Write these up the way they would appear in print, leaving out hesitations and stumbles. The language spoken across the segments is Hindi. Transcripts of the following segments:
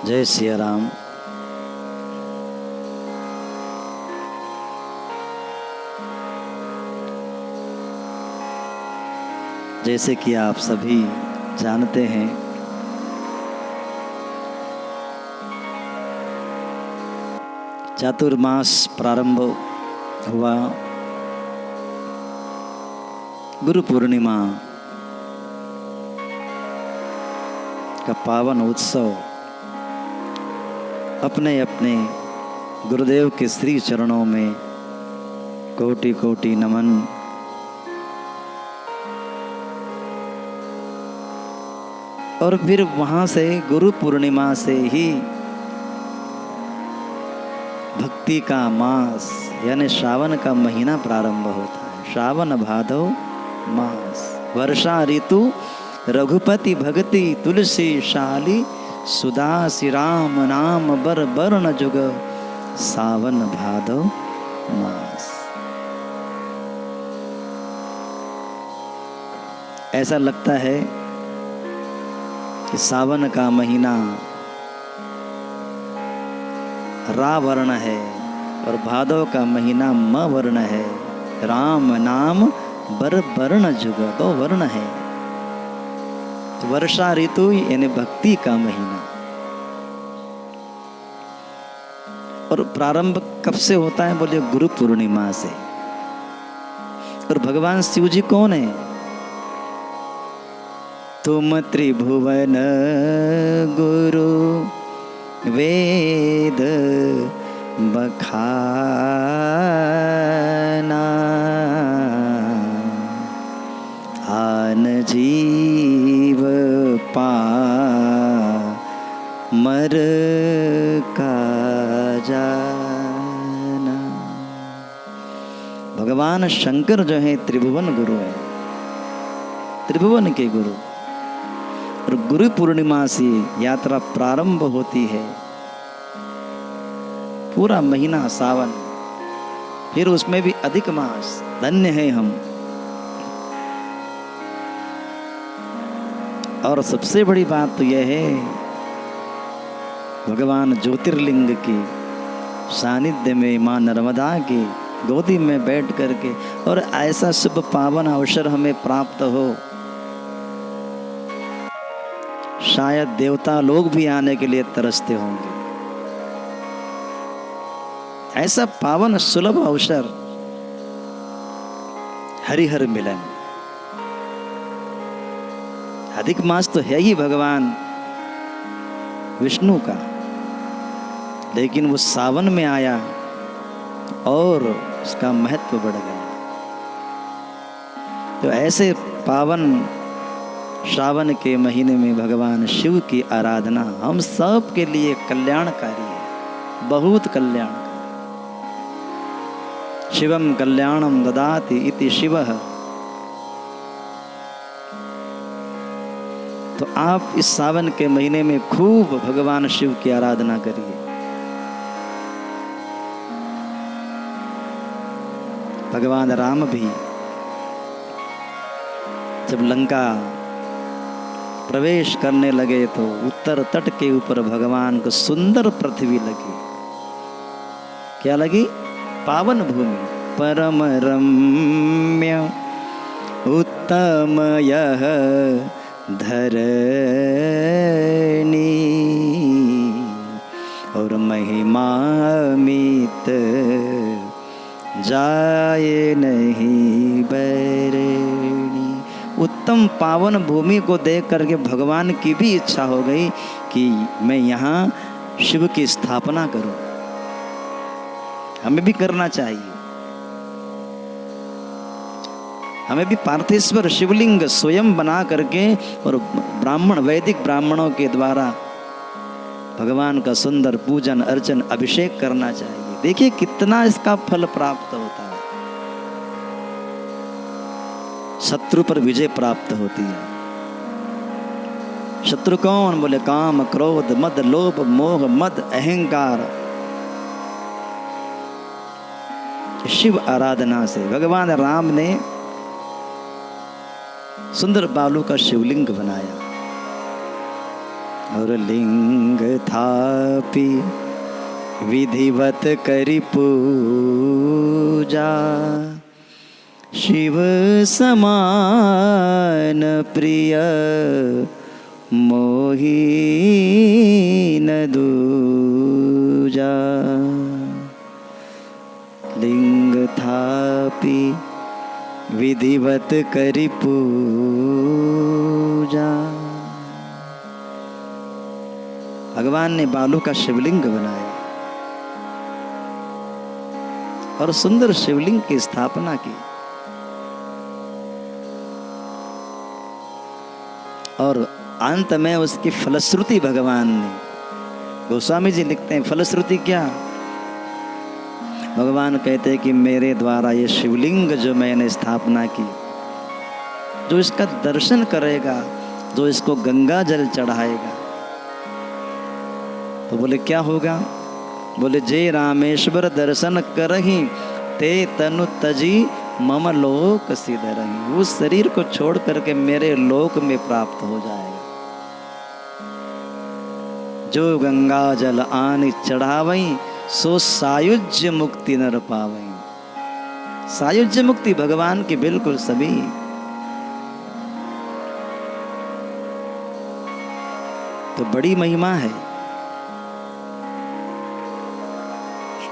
जय सिया राम। जैसे कि आप सभी जानते हैं, चातुर्मास प्रारंभ हुआ। गुरु पूर्णिमा का पावन उत्सव अपने अपने गुरुदेव के श्री चरणों में कोटि कोटि नमन। और फिर वहाँ से गुरु पूर्णिमा से ही भक्ति का मास यानी श्रावण का महीना प्रारंभ होता है। श्रावण भादव मास, वर्षा ऋतु, रघुपति भक्ति, तुलसी शाली, सुधा श्री राम नाम बर बरन जुग, सावन भादव मास। ऐसा लगता है कि सावन का महीना रा वर्ण है और भादव का महीना म वर्ण है। राम नाम बर वर्ण जुग, दो वर्ण है। तो वर्षा ऋतु यानी भक्ति का महीना। और प्रारंभ कब से होता है? बोले गुरु पूर्णिमा से। और भगवान शिव जी कौन है? तुम त्रिभुवन गुरु वेद बखाना, आन जीव पा मर का जाना। भगवान शंकर जो है त्रिभुवन गुरु है, त्रिभुवन के गुरु। और गुरु पूर्णिमा से यात्रा प्रारंभ होती है। पूरा महीना सावन, फिर उसमें भी अधिक मास। धन्य है हम। और सबसे बड़ी बात तो यह है, भगवान ज्योतिर्लिंग की सानिध्य में मां नर्मदा की गोदी में बैठ करके और ऐसा शुभ पावन अवसर हमें प्राप्त हो, शायद देवता लोग भी आने के लिए तरसते होंगे। ऐसा पावन सुलभ अवसर, हरिहर मिलन। अधिक मास तो है ही भगवान विष्णु का, लेकिन वो सावन में आया और उसका महत्व बढ़ गया। तो ऐसे पावन श्रावण के महीने में भगवान शिव की आराधना हम सब के लिए कल्याणकारी है, बहुत कल्याणकारी। शिवम कल्याणम ददाति इति शिवः। तो आप इस सावन के महीने में खूब भगवान शिव की आराधना करिए। भगवान राम भी जब लंका प्रवेश करने लगे तो उत्तर तट के ऊपर भगवान को सुंदर पृथ्वी लगी। क्या लगी? पावन भूमि। परम रम्य उत्तम यह धरणी, और महिमामित जाए नहीं बरनी। उत्तम पावन भूमि को देख करके भगवान की भी इच्छा हो गई कि मैं यहाँ शिव की स्थापना करूं। हमें भी करना चाहिए। हमें भी पार्थेश्वर शिवलिंग स्वयं बना करके और ब्राह्मण, वैदिक ब्राह्मणों के द्वारा भगवान का सुंदर पूजन अर्चन अभिषेक करना चाहिए। देखिए कितना इसका फल प्राप्त होता है। शत्रु पर विजय प्राप्त होती है। शत्रु कौन? बोले काम, क्रोध, मद, लोभ, मोह, मद, अहंकार। शिव आराधना से भगवान राम ने सुंदर बालू का शिवलिंग बनाया। और लिंग थापि विधिवत करि पूजा, शिव समान प्रिय मोहि न दूजा। लिंग थापि विधिवत करि पूजा। भगवान ने बालू का शिवलिंग बनाया और सुंदर शिवलिंग की स्थापना की। और अंत में उसकी फलश्रुति भगवान ने, गोस्वामी जी लिखते हैं फलश्रुति क्या? भगवान कहते हैं कि मेरे द्वारा ये शिवलिंग जो मैंने स्थापना की, जो इसका दर्शन करेगा, जो इसको गंगा जल चढ़ाएगा, तो बोले क्या होगा? बोले जे रामेश्वर दर्शन करहि ते तनु तजी मम लोक सिधरहि। उस शरीर को छोड़ करके मेरे लोक में प्राप्त हो जाएगा। जो गंगा जल आनि चढ़ावई सो सायुज्य मुक्ति नर पावई। सायुज्य मुक्ति भगवान की बिल्कुल सभी। तो बड़ी महिमा है,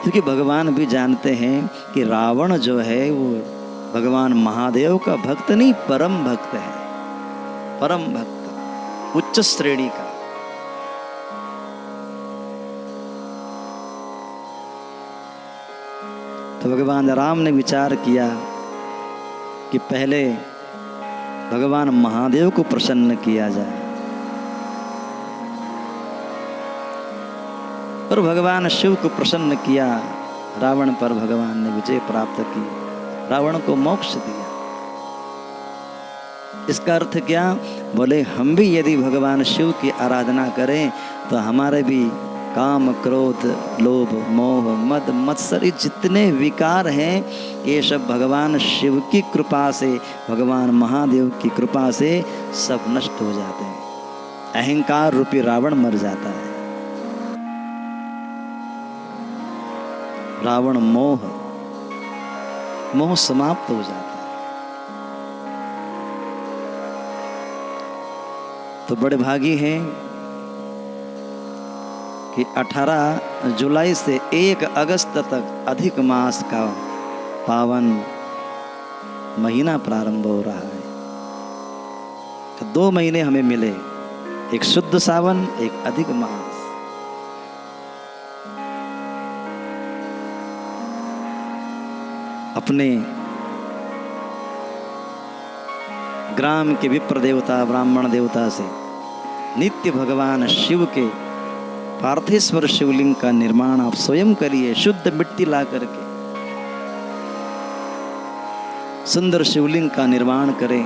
क्योंकि भगवान भी जानते हैं कि रावण जो है वो भगवान महादेव का भक्त नहीं, परम भक्त है, परम भक्त, उच्च श्रेणी का। तो भगवान राम ने विचार किया कि पहले भगवान महादेव को प्रसन्न किया जाए, और भगवान शिव को प्रसन्न किया। रावण पर भगवान ने विजय प्राप्त की, रावण को मोक्ष दिया। इसका अर्थ क्या? बोले हम भी यदि भगवान शिव की आराधना करें तो हमारे भी काम, क्रोध, लोभ, मोह, मद, मत्सर जितने विकार हैं, ये सब भगवान शिव की कृपा से, भगवान महादेव की कृपा से सब नष्ट हो जाते हैं। अहंकार रूपी रावण मर जाता है। रावण मोह समाप्त हो जाता है। तो बड़े भागी हैं कि 18 जुलाई से 1 अगस्त तक अधिक मास का पावन महीना प्रारंभ हो रहा है। तो 2 महीने हमें मिले, एक शुद्ध सावन, एक अधिक मास। अपने ग्राम के विप्र देवता, ब्राह्मण देवता से नित्य भगवान शिव के पार्थेश्वर शिवलिंग का निर्माण आप स्वयं करिए। शुद्ध मिट्टी ला करके सुंदर शिवलिंग का निर्माण करें।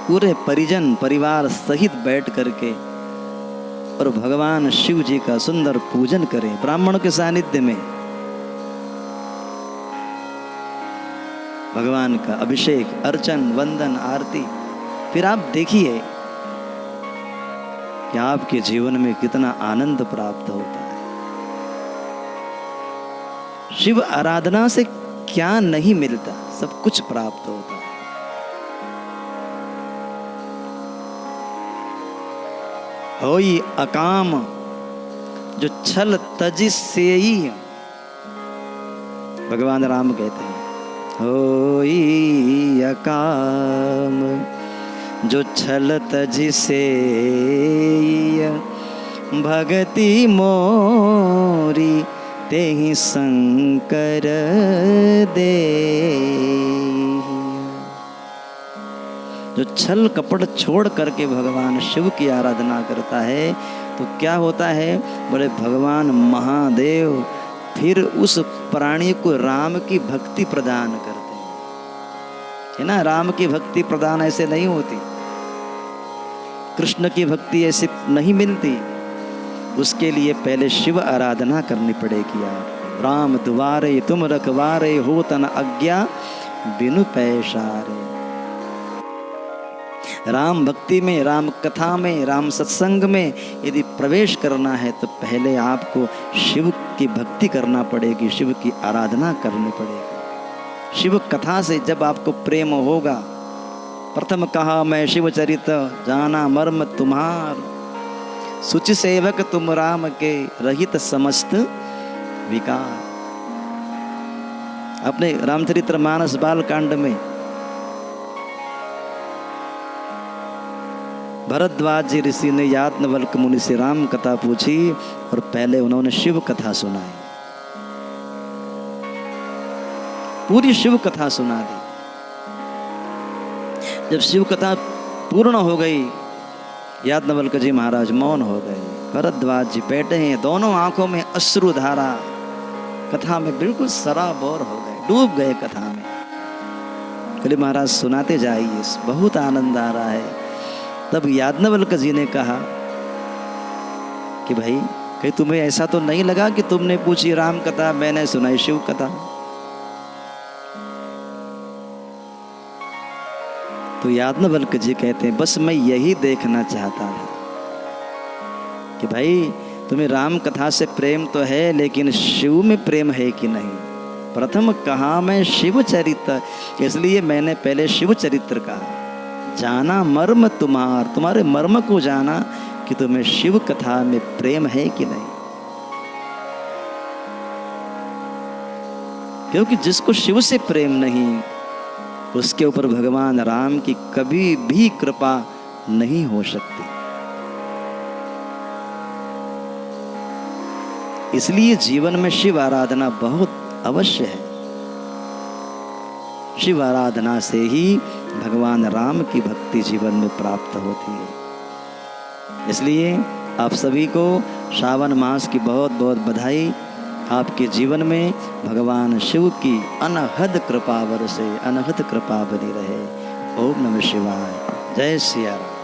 पूरे परिजन परिवार सहित बैठ करके और भगवान शिव जी का सुंदर पूजन करें ब्राह्मणों के सानिध्य में। भगवान का अभिषेक, अर्चन, वंदन, आरती। फिर आप देखिए कि आपके जीवन में कितना आनंद प्राप्त होता है। शिव आराधना से क्या नहीं मिलता, सब कुछ प्राप्त होता है। होई अकाम जो छल तज सेई, भगवान राम कहते हैं होई अकाम जो छल तज सेई, भगति मोरी तेहि शंकर दे। जो छल कपट छोड़ करके भगवान शिव की आराधना करता है तो क्या होता है? बोले भगवान महादेव फिर उस प्राणी को राम की भक्ति प्रदान करते हैं, है ना। राम की भक्ति प्रदान ऐसे नहीं होती, कृष्ण की भक्ति ऐसे नहीं मिलती। उसके लिए पहले शिव आराधना करनी पड़ेगी। आप राम दुआरे तुम रखवारे, हो तन आज्ञा बिनु पैसारे। राम भक्ति में, राम कथा में, राम सत्संग में यदि प्रवेश करना है तो पहले आपको शिव की भक्ति करना पड़ेगी, शिव की आराधना करनी पड़ेगी। शिव कथा से जब आपको प्रेम होगा, प्रथम कहा मैं शिव चरित जाना मर्म तुम्हार, सुचि सेवक तुम राम के रहित समस्त विकार। अपने रामचरित्र मानस बाल कांड में भरद्वाज जी ऋषि ने याज्ञवल्क्य मुनि से राम कथा पूछी और पहले उन्होंने शिव कथा सुनाई, पूरी शिव कथा सुना दी। जब शिव कथा पूर्ण हो गई, याज्ञवल्क्य जी महाराज मौन हो गए। भरद्वाज जी बैठे हैं, दोनों आंखों में अश्रुधारा, कथा में बिल्कुल सराबोर हो गए, डूब गए कथा में। बोले महाराज सुनाते जाइए, बहुत आनंद आ रहा है। तब याज्ञवल्क्य जी ने कहा कि भाई कहीं तुम्हें ऐसा तो नहीं लगा कि तुमने पूछी राम कथा, मैंने सुनाई शिव कथा? तो याज्ञवल्क्य जी कहते हैं बस मैं यही देखना चाहता था कि भाई तुम्हें राम कथा से प्रेम तो है, लेकिन शिव में प्रेम है कि नहीं। प्रथम कहा मैं शिव चरित्र, इसलिए मैंने पहले शिव चरित्र कहा। जाना मर्म तुम्हार, तुम्हारे मर्म को जाना कि तुम्हें शिव कथा में प्रेम है कि नहीं। क्योंकि जिसको शिव से प्रेम नहीं, उसके ऊपर भगवान राम की कभी भी कृपा नहीं हो सकती। इसलिए जीवन में शिव आराधना बहुत अवश्य है। शिव आराधना से ही भगवान राम की भक्ति जीवन में प्राप्त होती है। इसलिए आप सभी को श्रावण मास की बहुत बहुत बधाई। आपके जीवन में भगवान शिव की अनहद कृपा बरसे, अनहद कृपा बनी रहे। ओम नमः शिवाय। जय सिया राम।